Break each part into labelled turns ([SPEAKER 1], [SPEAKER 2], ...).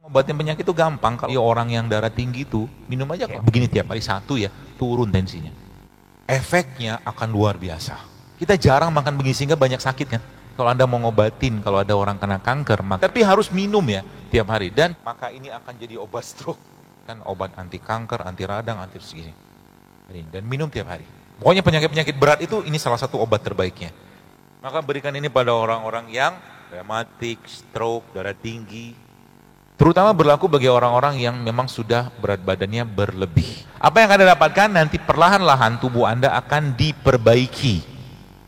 [SPEAKER 1] Obatin penyakit itu gampang. Kalau orang yang darah tinggi itu minum aja kayak begini tiap hari satu ya, turun tensinya. Efeknya akan luar biasa. Kita jarang makan begini sehingga banyak sakit kan. Kalau Anda mau ngobatin, kalau ada orang kena kanker, tapi harus minum ya tiap hari. Dan maka ini akan jadi obat stroke. Kan obat anti kanker, anti radang, anti segini. Dan minum tiap hari. Pokoknya penyakit-penyakit berat itu ini salah satu obat terbaiknya. Maka berikan ini pada orang-orang yang rematik, stroke, darah tinggi. Terutama berlaku bagi orang-orang yang memang sudah berat badannya berlebih. Apa yang Anda dapatkan nanti perlahan-lahan tubuh Anda akan diperbaiki.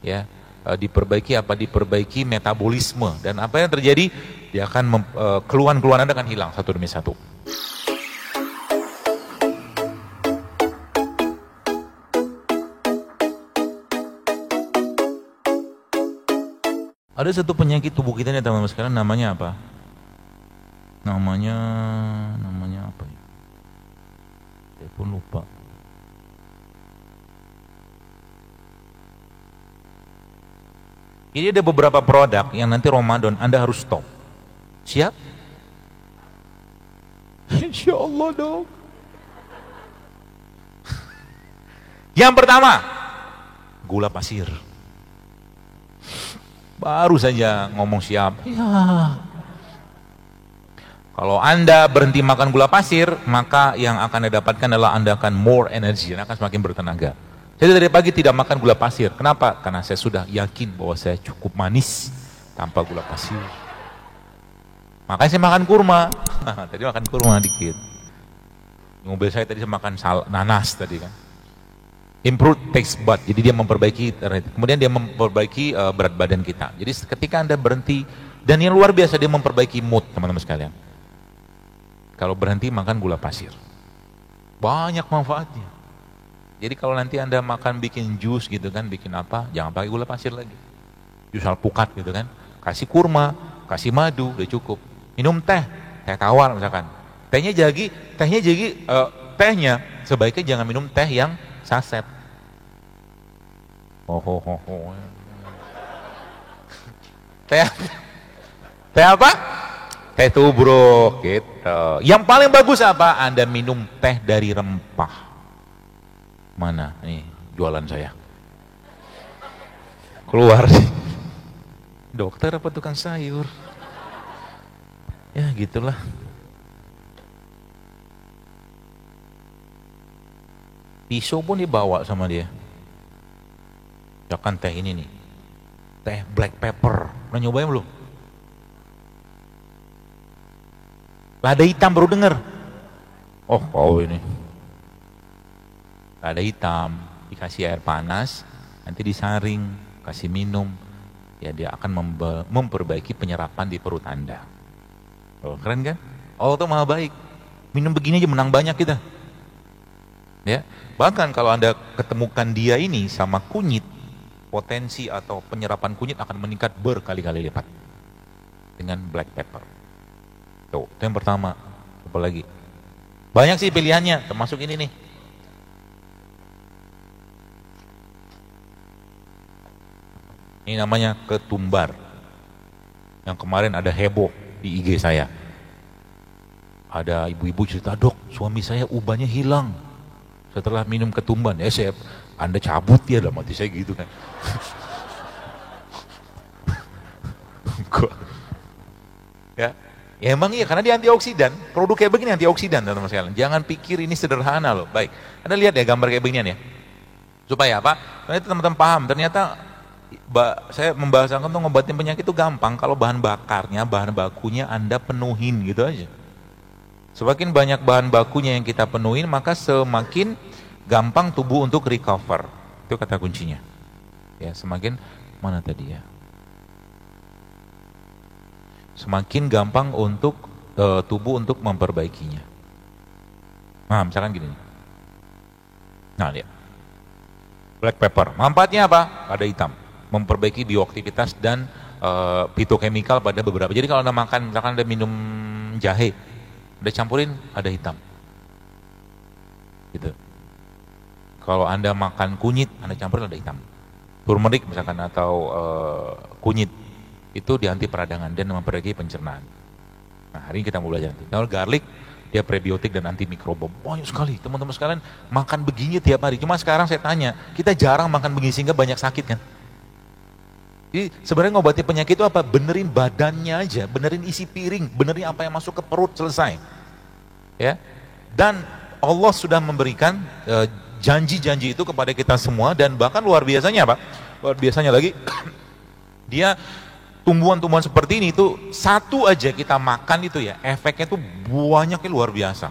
[SPEAKER 1] Ya, diperbaiki metabolisme, dan apa yang terjadi dia akan keluhan-keluhan Anda akan hilang satu demi satu. Ada satu penyakit tubuh kita nih teman-teman sekalian, namanya apa? Namanya apa ya? Saya pun lupa. Jadi ada beberapa produk yang nanti Ramadan Anda harus stop. Siap? Insya Allah dong. Yang pertama, gula pasir. Baru saja ngomong siap. Ya. Kalau Anda berhenti makan gula pasir, maka yang akan Anda dapatkan adalah Anda akan more energy, Anda akan semakin bertenaga. Saya dari pagi tidak makan gula pasir. Kenapa? Karena saya sudah yakin bahwa saya cukup manis tanpa gula pasir. Makanya saya makan kurma. Tadi makan kurma dikit. Di mobil saya tadi saya makan nanas tadi kan. Improve taste bud, jadi dia memperbaiki, kemudian dia memperbaiki berat badan kita. Jadi ketika Anda berhenti, dan yang luar biasa dia memperbaiki mood teman-teman sekalian. Kalau berhenti makan gula pasir, banyak manfaatnya. Jadi kalau nanti Anda makan bikin jus gitu kan, bikin apa, jangan pakai gula pasir lagi. Jus alpukat gitu kan, kasih kurma, kasih madu, udah cukup. Minum teh tawar misalkan. Tehnya sebaiknya jangan minum teh yang saset. Teh apa? Teh tubruk gitu. Yang paling bagus apa? Anda minum teh dari rempah. Mana? Nih jualan saya. Keluar sih. Dokter apa tukang sayur? Ya gitulah. Pisau pun dibawa sama dia. Jangan teh ini nih. Teh black pepper. Pernah nyobain belum? Lada hitam baru denger. Oh ini. Lada hitam, dikasih air panas, nanti disaring, kasih minum. Ya dia akan memperbaiki penyerapan di perut Anda. Oh, keren kan? Allah tuh maha baik. Minum begini aja menang banyak kita. Ya, bahkan kalau Anda ketemukan dia ini sama kunyit, potensi atau penyerapan kunyit akan meningkat berkali-kali lipat dengan black pepper. Tuh, itu yang pertama. Apa lagi? Banyak sih pilihannya, termasuk ini nih. Ini namanya ketumbar. Yang kemarin ada heboh di IG saya. Ada ibu-ibu cerita, dok, suami saya ubannya hilang setelah minum ketumbar. Ya Anda cabut ya, dalam hati saya gitu kan. Ya emang iya, karena dia antioksidan. Produk kayak begini antioksidan teman-teman sekalian. Jangan pikir ini sederhana loh. Baik, Anda lihat ya gambar kayak beginian ya. Supaya apa? Supaya teman-teman paham. Ternyata saya membahasakan tuh ngobatin penyakit itu gampang. Kalau bahan bakunya Anda penuhin gitu aja. Semakin banyak bahan bakunya yang kita penuhin, maka semakin gampang tubuh untuk recover. Itu kata kuncinya. Ya, semakin mana tadi ya? Semakin gampang untuk tubuh untuk memperbaikinya. Nah, misalkan gini. Nah, lihat. Black pepper. Manfaatnya apa? Lada hitam. Memperbaiki bioaktivitas dan fitokemikal pada beberapa. Jadi kalau Anda makan, misalkan Anda minum jahe, Anda campurin lada hitam. Gitu. Kalau Anda makan kunyit, Anda campurin lada hitam. Turmeric misalkan atau kunyit. Itu di anti peradangan dan memperbaiki pencernaan. Nah, hari ini kita mau belajar nanti. Kalau garlic, dia prebiotik dan antimikroba. Banyak sekali, teman-teman sekalian makan begini tiap hari. Cuma sekarang saya tanya, kita jarang makan begini sehingga banyak sakit kan? Jadi sebenarnya ngobati penyakit itu apa? Benerin badannya aja, benerin isi piring, benerin apa yang masuk ke perut, selesai. Ya. Dan Allah sudah memberikan janji-janji itu kepada kita semua, dan bahkan luar biasanya Pak, luar biasanya lagi, dia tumbuhan-tumbuhan seperti ini itu satu aja kita makan itu ya, efeknya itu banyaknya luar biasa.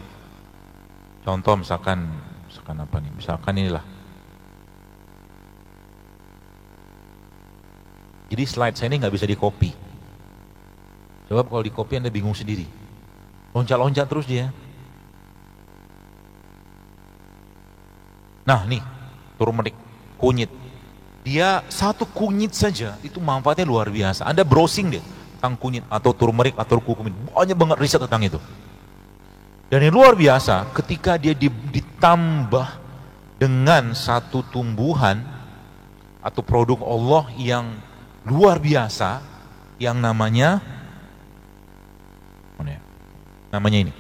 [SPEAKER 1] Contoh misalkan apa nih? Misalkan inilah. Jadi slide saya ini nggak bisa di copy. Sebab kalau di copy Anda bingung sendiri. Loncat-loncat terus dia. Nah nih, turmeric, kunyit. Dia satu kunyit saja itu manfaatnya luar biasa. Anda browsing deh tentang kunyit atau turmeric atau kurkumin, banyak banget riset tentang itu. Dan yang luar biasa ketika dia ditambah dengan satu tumbuhan atau produk Allah yang luar biasa, yang namanya mana ya? Namanya ini.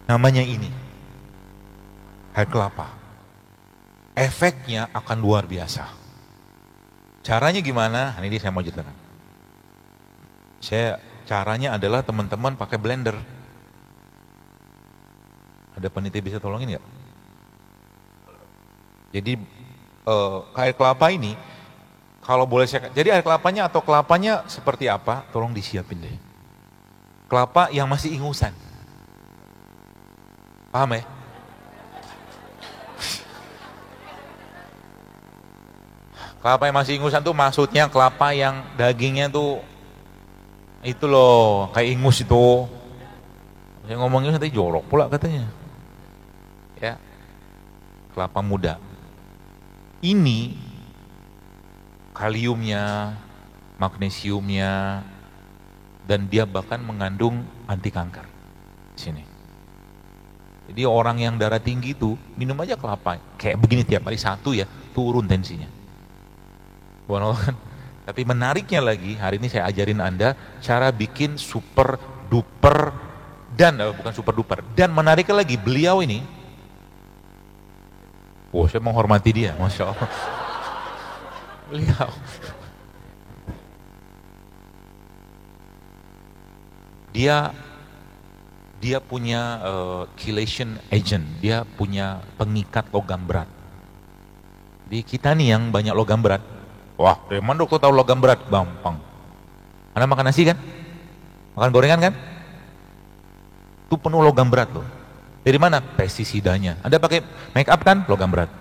[SPEAKER 1] Namanya ini. Air kelapa. Efeknya akan luar biasa. Caranya gimana? Nah, ini saya mau jelaskan. Caranya adalah teman-teman pakai blender. Ada panitia bisa tolongin nggak? Jadi air kelapa ini, kalau boleh jadi air kelapanya atau kelapanya seperti apa? Tolong disiapin deh. Kelapa yang masih ingusan. Paham ya? Kelapa yang masih ingusan tuh maksudnya kelapa yang dagingnya tuh itu loh, kayak ingus itu. Saya ngomongnya nanti jorok pula katanya. Ya. Kelapa muda. Ini kaliumnya, magnesiumnya, dan dia bahkan mengandung anti kanker. Di sini. Jadi orang yang darah tinggi itu minum aja kelapa kayak begini tiap hari satu ya, turun tensinya. Kan? Tapi menariknya lagi, hari ini saya ajarin Anda cara bikin super duper dan bukan super duper, dan menariknya lagi beliau ini, saya menghormati dia, Masya Allah. Beliau dia punya chelation agent, dia punya pengikat logam berat. Jadi kita nih yang banyak logam berat, wah, dari mana dokter tahu logam berat? Gampang. Anda makan nasi kan? Makan gorengan kan? Itu penuh logam berat loh. Dari mana? Pestisidanya. Anda pakai make up kan? Logam berat.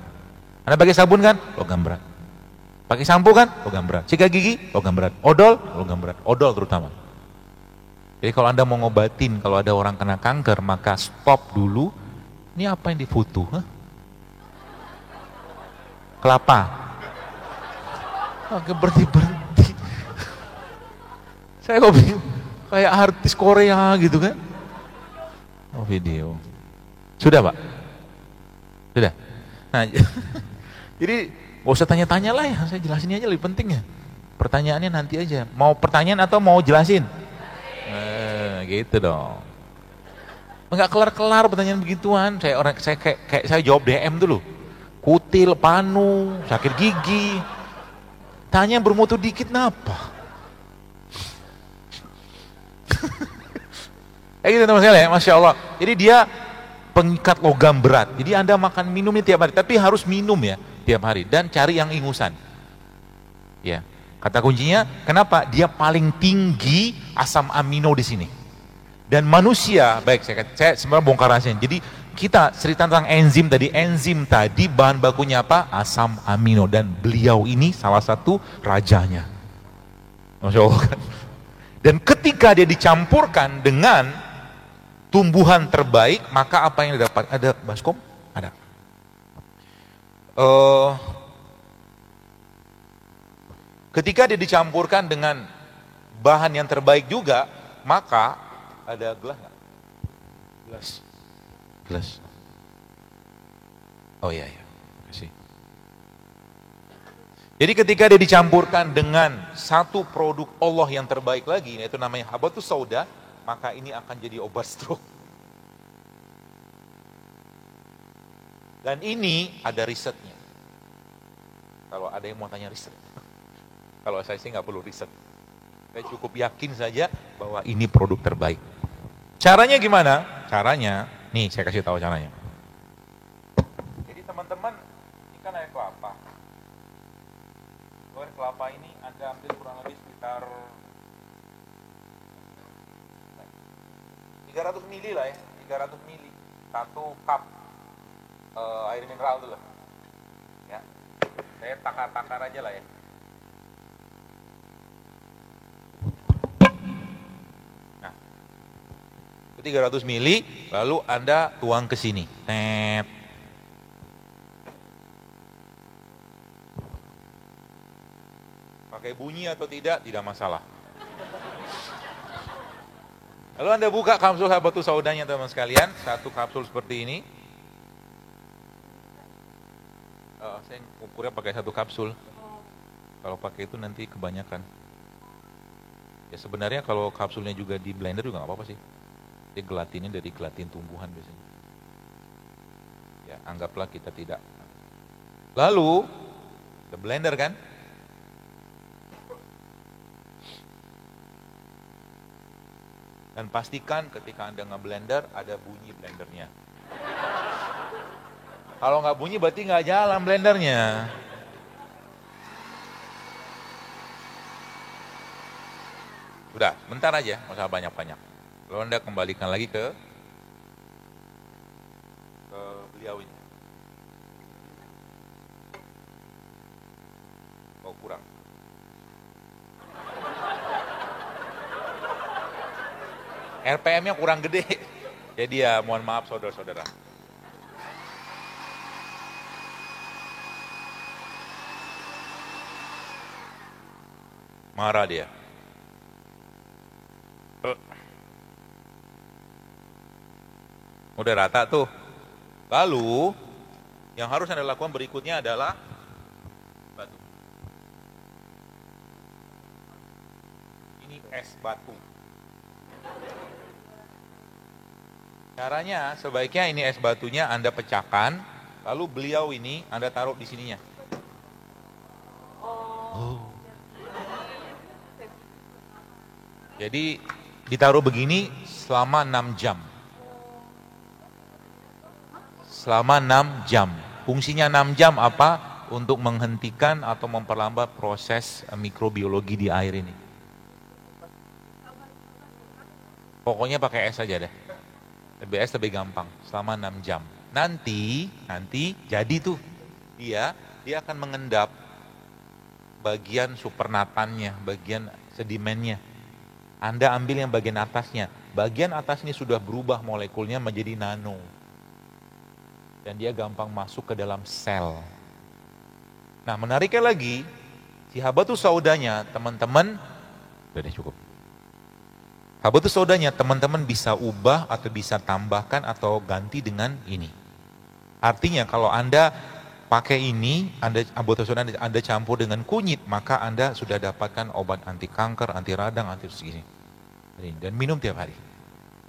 [SPEAKER 1] Anda pakai sabun kan? Logam berat. Pakai sampo kan? Logam berat. Sikat gigi? Logam berat. Odol? Logam berat. Odol terutama. Jadi kalau Anda mau ngobatin, kalau ada orang kena kanker, maka stop dulu. Ini apa yang difoto? Kelapa. Oke, berhenti. Saya kok bingung, kayak artis Korea gitu kan? Oh, video. Sudah Pak? Sudah? Nah, jadi gak usah tanya-tanya lah ya, saya jelasin aja lebih penting ya. Pertanyaannya nanti aja. Mau pertanyaan atau mau jelasin? Gitu dong. Enggak kelar-kelar pertanyaan begituan. Saya kayak saya jawab DM dulu. Kutil, panu, sakit gigi. Tanya yang bermutu dikit kenapa? Gitu teman sekalian ya, Masya Allah. Jadi dia pengikat logam berat. Jadi Anda makan minumnya tiap hari, tapi harus minum ya tiap hari dan cari yang ingusan. Ya, kata kuncinya, kenapa? Dia paling tinggi asam amino di sini. Dan manusia, baik saya sebenarnya bongkar rahasia. Jadi kita cerita tentang enzim tadi bahan bakunya apa? Asam amino, dan beliau ini salah satu rajanya. Masya Allah kan? Dan ketika dia dicampurkan dengan tumbuhan terbaik, maka apa yang didapat? Ada baskom? Ada. Ketika dia dicampurkan dengan bahan yang terbaik juga, maka ada gelas nggak? Gelas. Oh iya, iya. Kasih. Jadi ketika dia dicampurkan dengan satu produk Allah yang terbaik lagi, yaitu namanya habatus sauda, maka ini akan jadi obat stroke. Dan ini ada risetnya. Kalau ada yang mau tanya riset. Kalau saya sih nggak perlu riset. Saya cukup yakin saja bahwa ini produk terbaik. Caranya gimana? Caranya, nih saya kasih tahu caranya. Jadi teman-teman, ini kan air kelapa. Air kelapa ini Anda ambil kurang lebih sekitar 300 mili lah ya, 300 mili. 1 cup air mineral dulu. Ya. Saya takar-takar aja lah ya. Nah, 300 mili, lalu Anda tuang ke sini. Net. Pakai bunyi atau tidak masalah. Lalu Anda buka kapsul habatus saudanya teman sekalian, satu kapsul seperti ini. Saya ukurnya pakai satu kapsul. Kalau pakai itu nanti kebanyakan. Ya sebenarnya kalau kapsulnya juga di blender juga nggak apa-apa sih. Dia gelatinnya dari gelatin tumbuhan biasanya. Ya anggaplah kita tidak. Lalu, the blender kan? Dan pastikan ketika Anda nge-blender ada bunyi blendernya. Kalau nggak bunyi berarti nggak jalan blendernya. Udah, bentar aja, nggak usah banyak-banyak. Lalu Anda kembalikan lagi ke beliau ini. Oh kurang. RPM-nya kurang gede. Jadi ya mohon maaf saudara-saudara. Marah dia. Udah rata tuh. Lalu yang harus Anda lakukan berikutnya adalah batu. Ini es batu. Caranya sebaiknya ini es batunya Anda pecahkan, lalu beliau ini Anda taruh di sininya. Oh. Jadi ditaruh begini selama 6 jam. Selama 6 jam. Fungsinya 6 jam apa? Untuk menghentikan atau memperlambat proses mikrobiologi di air ini. Pokoknya pakai es aja deh. Lebih es lebih gampang. Selama 6 jam. Nanti jadi tuh dia akan mengendap bagian supernatannya, bagian sedimennya. Anda ambil yang bagian atasnya. Bagian atas ini sudah berubah molekulnya menjadi nano. Dan dia gampang masuk ke dalam sel. Nah menariknya lagi, si habatus saudanya teman-teman, udah deh cukup. Habatus saudanya teman-teman bisa ubah atau bisa tambahkan atau ganti dengan ini. Artinya kalau Anda pakai ini, habatus sauda Anda campur dengan kunyit, maka Anda sudah dapatkan obat anti kanker, anti radang, anti segini. Dan minum tiap hari.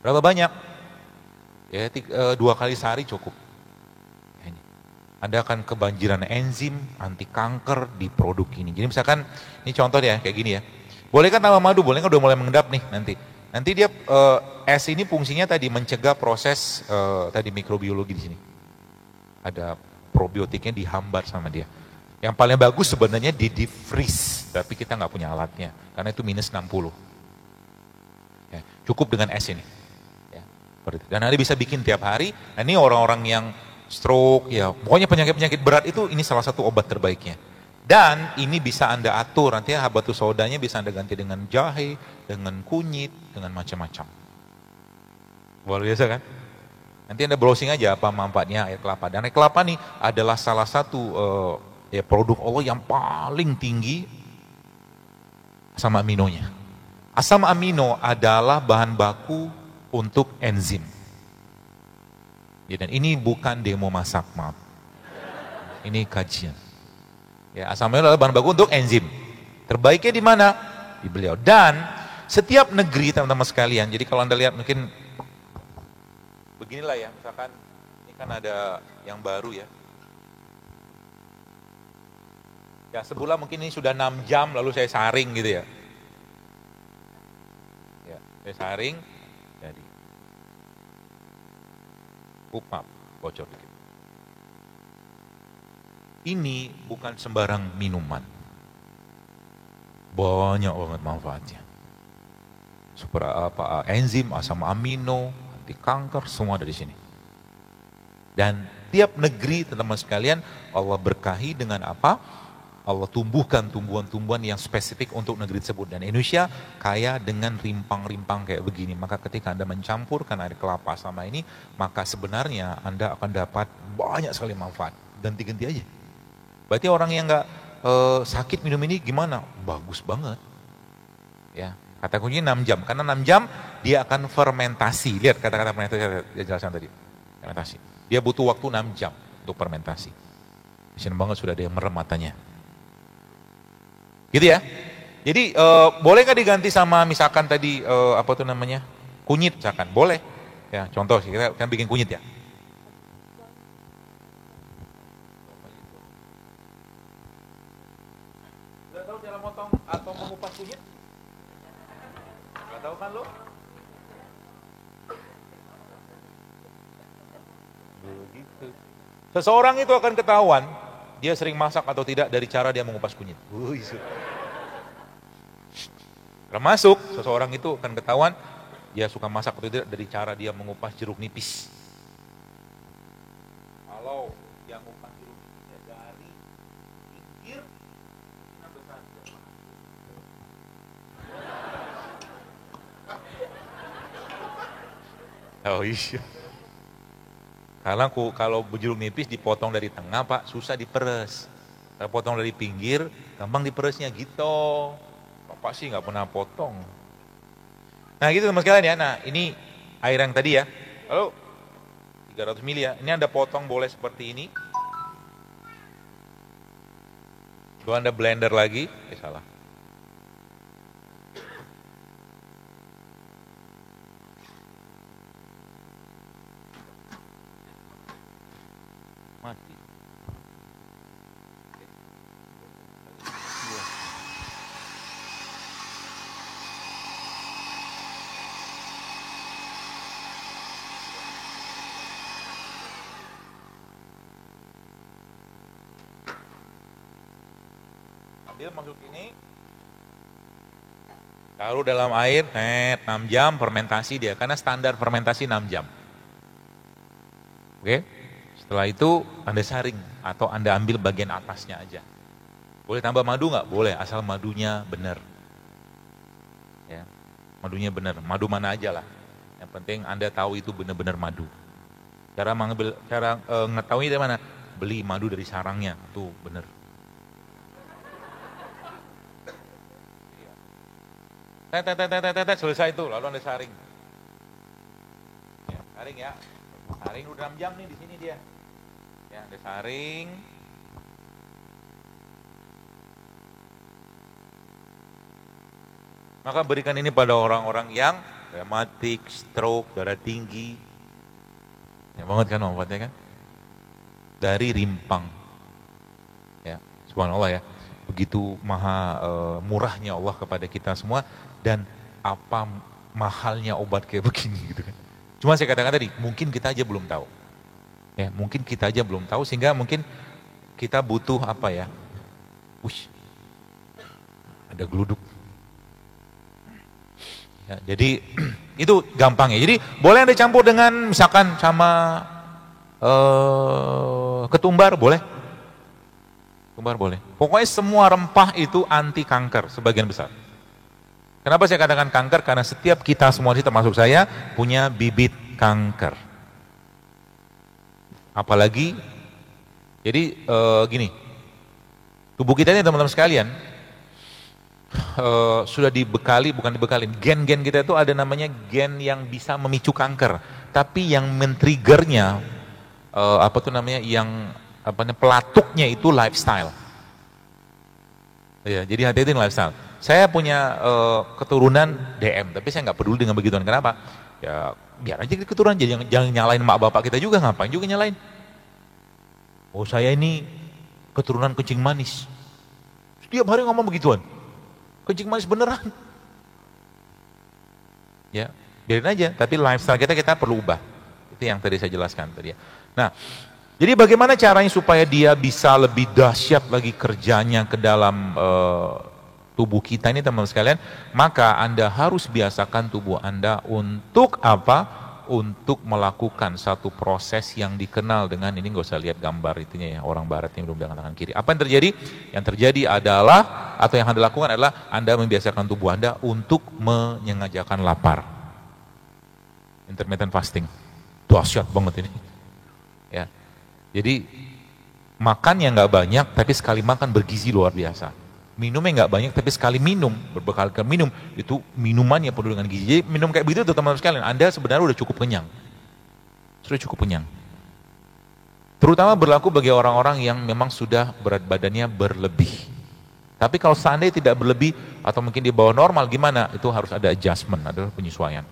[SPEAKER 1] Berapa banyak? Ya 2 kali sehari cukup. Anda akan kebanjiran enzim anti kanker di produk ini. Jadi misalkan, ini contoh ya kayak gini ya. Boleh kan tambah madu, boleh kan udah mulai mengendap nih nanti. Nanti dia es ini fungsinya tadi mencegah proses tadi mikrobiologi di sini. Ada probiotiknya dihambat sama dia. Yang paling bagus sebenarnya di deep freeze, tapi kita nggak punya alatnya karena itu minus 60. Ya, cukup dengan es ini. Ya, dan Anda bisa bikin tiap hari. Nah, ini orang-orang yang stroke, ya pokoknya penyakit-penyakit berat itu ini salah satu obat terbaiknya. Dan ini bisa Anda atur, nanti habatus saudanya bisa Anda ganti dengan jahe, dengan kunyit, dengan macam-macam. Luar biasa kan? Nanti Anda browsing aja apa manfaatnya air kelapa. Dan air kelapa nih adalah salah satu produk Allah yang paling tinggi asam aminonya. Asam amino adalah bahan baku untuk enzim. Ya, dan ini bukan demo masak, maaf. Ini kajian. Ya, asam amino adalah bahan baku untuk enzim. Terbaiknya di mana? Di beliau. Dan setiap negeri teman-teman sekalian, jadi kalau Anda lihat mungkin beginilah ya, misalkan ini kan ada yang baru ya. Ya sebulan mungkin ini sudah 6 jam lalu saya saring gitu ya. Ya, saya saring, jadi maaf, bocor dikit. Ini bukan sembarang minuman. Banyak banget manfaatnya. Super apa enzim, asam amino, anti kanker, semua ada di sini. Dan tiap negeri teman-teman sekalian Allah berkahi dengan apa? Allah tumbuhkan tumbuhan-tumbuhan yang spesifik untuk negeri tersebut. Dan Indonesia kaya dengan rimpang-rimpang kayak begini. Maka ketika Anda mencampurkan air kelapa sama ini, maka sebenarnya Anda akan dapat banyak sekali manfaat. Ganti-ganti aja. Berarti orang yang nggak sakit minum ini gimana? Bagus banget. Ya, kata kuncinya 6 jam. Karena 6 jam dia akan fermentasi. Lihat kata-kata fermentasi saya jelaskan tadi. Fermentasi. Dia butuh waktu 6 jam untuk fermentasi. Kasian banget sudah ada yang merem matanya. Gitu ya. Jadi boleh nggak diganti sama misalkan tadi apa tuh namanya kunyit misalkan, boleh. Ya contoh kita kan bikin kunyit ya. Udah tahu cara motong atau mengupas kunyit? Nggak tahu kan lo? Begitu. Seseorang itu akan ketahuan dia sering masak atau tidak dari cara dia mengupas kunyit. Termasuk seseorang itu akan ketahuan dia suka masak atau tidak dari cara dia mengupas jeruk nipis. Kalau yang mengupas jeruk nipisnya dari pinggir, besar. Oh iya. Karena kalau jeruk nipis dipotong dari tengah Pak, susah diperes. Kalau potong dari pinggir, gampang diperesnya gitu. Bapak sih nggak pernah potong. Nah gitu teman sekalian ya, nah ini air yang tadi ya. Lalu 300 ml ya, ini Anda potong boleh seperti ini. Lalu Anda blender lagi, salah. Mati. Ambil masuk ini, taruh dalam air, 6 jam fermentasi dia, karena standar fermentasi 6 jam. Oke? Setelah itu Anda saring atau Anda ambil bagian atasnya aja. Boleh tambah madu nggak? Boleh, asal madunya benar. Ya, madunya benar. Madu mana aja lah. Yang penting Anda tahu itu benar-benar madu. Cara mengetahui dari mana? Beli madu dari sarangnya, tuh benar. Selesai itu, lalu Anda saring. Ya, saring ya. Saring udah 6 jam nih di sini dia. Ya, Anda saring. Maka berikan ini pada orang-orang yang rematik, stroke, darah tinggi. Ya banget kan manfaatnya kan? Dari rimpang. Ya, subhanallah ya. Begitu maha murahnya Allah kepada kita semua dan apa mahalnya obat kayak begini gitu kan. Cuma saya katakan tadi, mungkin kita aja belum tahu. Ya, mungkin kita aja belum tahu sehingga mungkin kita butuh apa ya? Ada geluduk. Ya, jadi itu gampang ya. Jadi boleh Anda campur dengan misalkan sama ketumbar boleh. Ketumbar boleh. Pokoknya semua rempah itu anti kanker sebagian besar. Kenapa saya katakan kanker? Karena setiap kita semua termasuk saya punya bibit kanker. Apalagi jadi gini. Tubuh kita ini teman-teman sekalian sudah dibekali, bukan dibekalin. Gen-gen kita itu ada namanya gen yang bisa memicu kanker. Tapi yang men-triggernya yang pelatuknya itu lifestyle. Ya, jadi hati-hati dengan lifestyle. Saya punya keturunan DM, tapi saya nggak peduli dengan begituan. Kenapa? Ya biar aja keturunan, jangan nyalain mak bapak kita juga, ngapain juga nyalain. Oh saya ini keturunan kencing manis. Setiap hari ngomong begituan. Kencing manis beneran. Ya, biarin aja, tapi lifestyle kita perlu ubah. Itu yang tadi saya jelaskan tadi ya. Nah, jadi bagaimana caranya supaya dia bisa lebih dahsyat lagi kerjanya ke dalam tubuh kita ini teman-teman sekalian? Maka Anda harus biasakan tubuh Anda untuk apa? Untuk melakukan satu proses yang dikenal dengan, ini nggak usah lihat gambar itunya ya, orang barat yang belum dengan tangan kiri. Apa yang terjadi? Yang terjadi adalah, atau yang Anda lakukan adalah, Anda membiasakan tubuh Anda untuk menyengajakan lapar. Intermittent fasting. Dahsyat banget ini. Ya. Jadi makan yang nggak banyak, tapi sekali makan bergizi luar biasa. Minumnya nggak banyak, tapi sekali minum, berbekal minum, itu minumannya penuh dengan gizi. Jadi minum kayak begitu teman-teman sekalian, Anda sebenarnya udah cukup kenyang. Sudah cukup kenyang. Terutama berlaku bagi orang-orang yang memang sudah berat badannya berlebih. Tapi kalau seandainya tidak berlebih, atau mungkin di bawah normal, gimana? Itu harus ada adjustment, ada penyesuaian.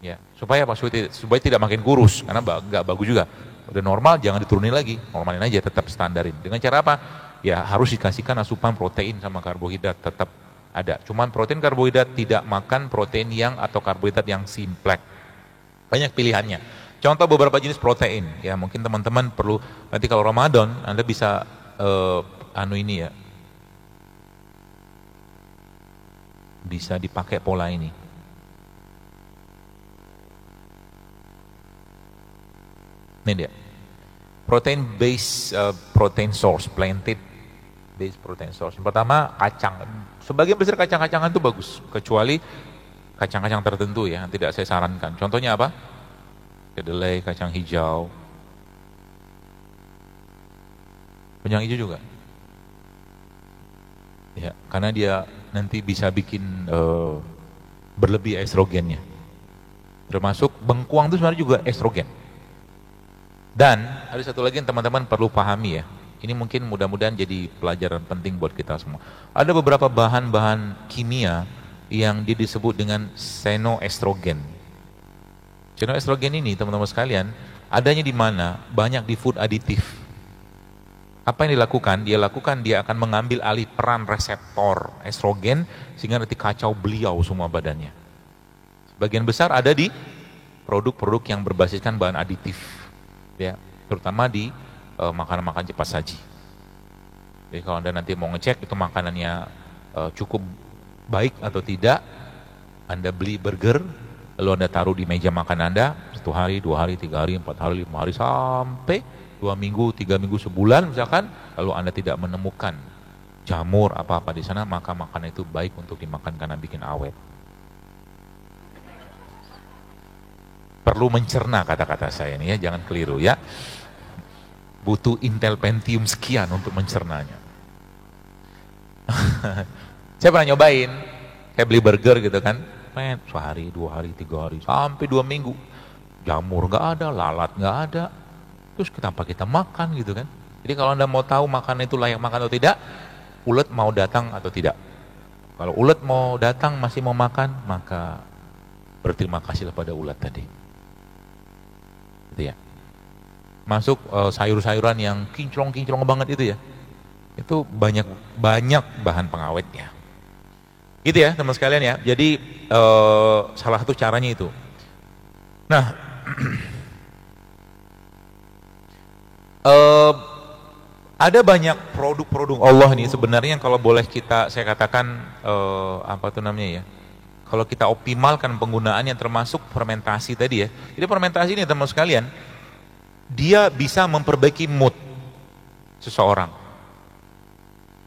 [SPEAKER 1] Ya, supaya apa? Supaya tidak makin kurus, karena nggak bagus juga. Udah normal, jangan diturunin lagi, normalin aja, tetap standarin. Dengan cara apa? Ya harus dikasihkan asupan protein sama karbohidrat, tetap ada. Cuman protein karbohidrat, tidak makan protein yang atau karbohidrat yang simplek. Banyak pilihannya. Contoh beberapa jenis protein, ya mungkin teman-teman perlu, nanti kalau Ramadan, Anda bisa ini ya, bisa dipakai pola ini. Ini dia. Protein base protein source, planted base protein source. Yang pertama kacang. Sebagian besar kacang-kacangan itu bagus, kecuali kacang-kacang tertentu ya, tidak saya sarankan. Contohnya apa? Kedelai, kacang hijau. Kacang hijau juga. Ya, karena dia nanti bisa bikin berlebih estrogennya. Termasuk bengkuang itu sebenarnya juga estrogen. Dan ada satu lagi yang teman-teman perlu pahami ya. Ini mungkin mudah-mudahan jadi pelajaran penting buat kita semua. Ada beberapa bahan-bahan kimia yang disebut dengan xenoestrogen. Xenoestrogen ini teman-teman sekalian, adanya di mana? Banyak di food aditif. Apa yang dilakukan? Dia akan mengambil alih peran reseptor estrogen sehingga nanti kacau beliau semua badannya. Sebagian besar ada di produk-produk yang berbasiskan bahan aditif. Ya, terutama di makanan-makanan cepat saji. Jadi kalau Anda nanti mau ngecek itu makanannya cukup baik atau tidak, Anda beli burger, lalu Anda taruh di meja makan Anda 1 hari, 2 hari, 3 hari, 4 hari, 5 hari, sampai 2 minggu, 3 minggu, sebulan misalkan, lalu Anda tidak menemukan jamur apa-apa di sana, maka makanan itu baik untuk dimakan karena bikin awet. Perlu mencerna kata-kata saya ini ya, jangan keliru ya. Butuh Intel Pentium sekian untuk mencernanya. Saya pernah nyobain, kayak beli burger gitu kan, sehari, 2 hari, 3 hari, sampai 2 minggu. Jamur nggak ada, lalat nggak ada. Terus kenapa kita makan gitu kan? Jadi kalau Anda mau tahu makanan itu layak makan atau tidak, ulet mau datang atau tidak. Kalau ulet mau datang masih mau makan, maka berterima kasihlah pada ulat tadi. Gitu ya. Masuk sayur-sayuran yang kinclong-kinclong banget itu ya. Itu banyak bahan pengawetnya. Gitu ya teman sekalian ya. Jadi salah satu caranya itu. Nah, ada banyak produk-produk Allah nih sebenarnya yang kalau boleh saya katakan apa tuh namanya ya, kalau kita optimalkan penggunaannya termasuk fermentasi tadi ya. Jadi fermentasi ini teman sekalian, dia bisa memperbaiki mood seseorang.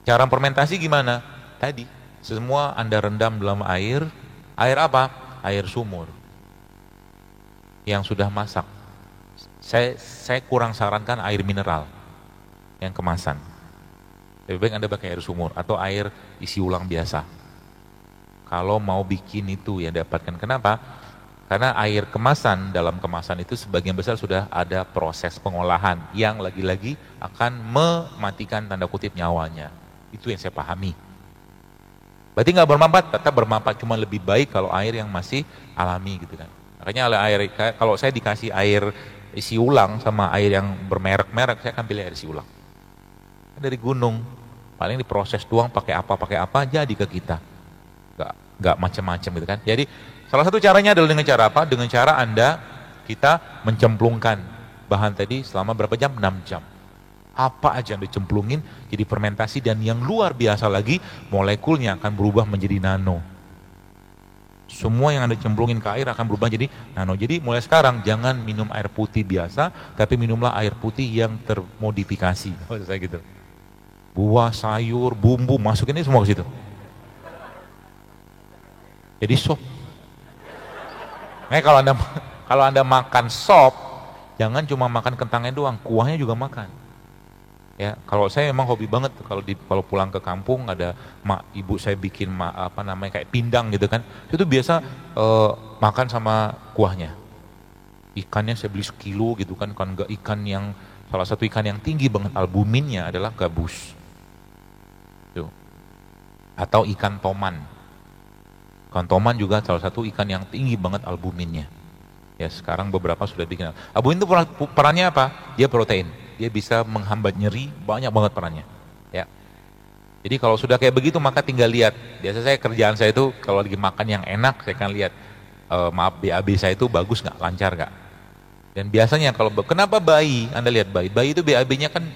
[SPEAKER 1] Cara fermentasi gimana? Tadi, semua Anda rendam dalam air apa? Air sumur yang sudah masak. Saya kurang sarankan air mineral yang kemasan. Lebih baik Anda pakai air sumur atau air isi ulang biasa. Kalau mau bikin itu ya dapatkan. Kenapa? Karena air kemasan, dalam kemasan itu sebagian besar sudah ada proses pengolahan yang lagi-lagi akan mematikan tanda kutip nyawanya. Itu yang saya pahami. Berarti nggak bermanfaat, tetap bermanfaat, cuma lebih baik kalau air yang masih alami gitu kan. Makanya kalau saya dikasih air isi ulang sama air yang bermerek-merek, saya akan pilih air isi ulang. Dari gunung, paling diproses doang pakai apa jadi ke kita. Nggak macam-macam gitu kan. Jadi salah satu caranya adalah dengan cara apa? Dengan cara kita mencemplungkan bahan tadi selama berapa jam? 6 jam. Apa aja yang dicemplungin jadi fermentasi, dan yang luar biasa lagi, molekulnya akan berubah menjadi nano. Semua yang Anda cemplungin ke air akan berubah jadi nano. Jadi mulai sekarang jangan minum air putih biasa, tapi minumlah air putih yang termodifikasi. Maksud saya gitu. Buah, sayur, bumbu, masukin ini semua ke situ. Jadi sop. Nah, kalau anda makan sop, jangan cuma makan kentangnya doang, kuahnya juga makan. Ya, kalau saya memang hobi banget kalau pulang ke kampung ada ibu saya bikin kayak pindang gitu kan. Itu biasa makan sama kuahnya. Ikannya saya beli sekilo gitu kan salah satu ikan yang tinggi banget albuminnya adalah gabus. Tuh. Atau ikan toman. Ikan toman juga salah satu ikan yang tinggi banget albuminnya. Ya, sekarang beberapa sudah bikin. Albumin itu perannya apa? Dia protein. Dia bisa menghambat nyeri, banyak banget perannya. Ya. Jadi kalau sudah kayak begitu maka tinggal lihat. Biasa kerjaan saya itu kalau lagi makan yang enak, saya akan lihat BAB saya itu bagus nggak, lancar nggak. Dan biasanya kenapa bayi? Anda lihat bayi itu BAB-nya kan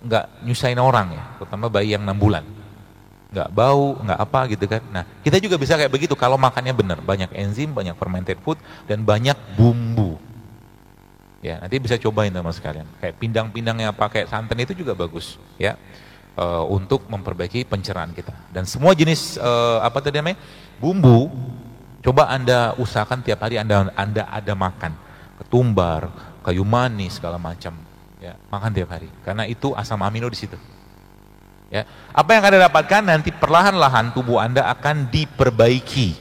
[SPEAKER 1] nggak nyusahin orang ya, terutama bayi yang 6 bulan. Nggak bau, nggak apa gitu kan. Nah, kita juga bisa kayak begitu kalau makannya benar, banyak enzim, banyak fermented food, dan banyak bumbu. Ya, nanti bisa cobain teman sekalian. Kayak pindang-pindang yang pakai santan itu juga bagus, ya, untuk memperbaiki pencernaan kita. Dan semua jenis bumbu, coba Anda usahakan tiap hari Anda ada makan. Ketumbar, kayu manis, segala macam, ya, makan tiap hari. Karena itu asam amino di situ. Ya, apa yang Anda dapatkan nanti perlahan-lahan tubuh Anda akan diperbaiki,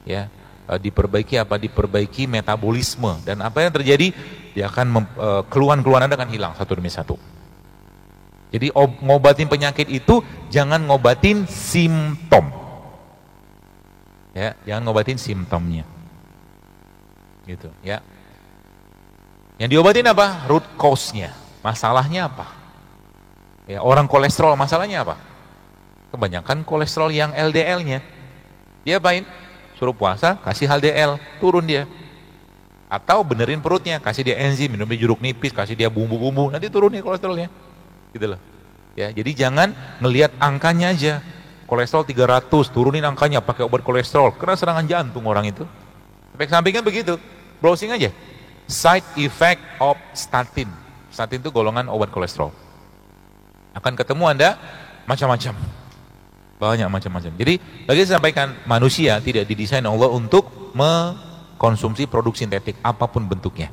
[SPEAKER 1] ya. Diperbaiki metabolisme, dan apa yang terjadi, dia akan keluhan-keluhan Anda akan hilang satu demi satu. Jadi ngobatin penyakit itu jangan ngobatin simptom, ya, jangan ngobatin simptomnya, gitu, ya. Yang diobatin apa? Root cause-nya, masalahnya apa? Ya, orang kolesterol masalahnya apa? Kebanyakan kolesterol yang LDL-nya, dia apain? Suruh puasa, kasih HDL, turun dia. Atau benerin perutnya, kasih dia enzim, minum jeruk nipis, kasih dia bumbu-bumbu, nanti turun nih kolesterolnya. Gitu loh. Ya, jadi jangan ngelihat angkanya aja. Kolesterol 300, turunin angkanya pakai obat kolesterol, kena serangan jantung orang itu. Efek sampingnya begitu. Browsing aja. Side effect of statin. Statin itu golongan obat kolesterol. Akan ketemu Anda macam-macam. Banyak macam-macam. Jadi lagi saya sampaikan, manusia tidak didesain Allah untuk mengkonsumsi produk sintetik apapun bentuknya.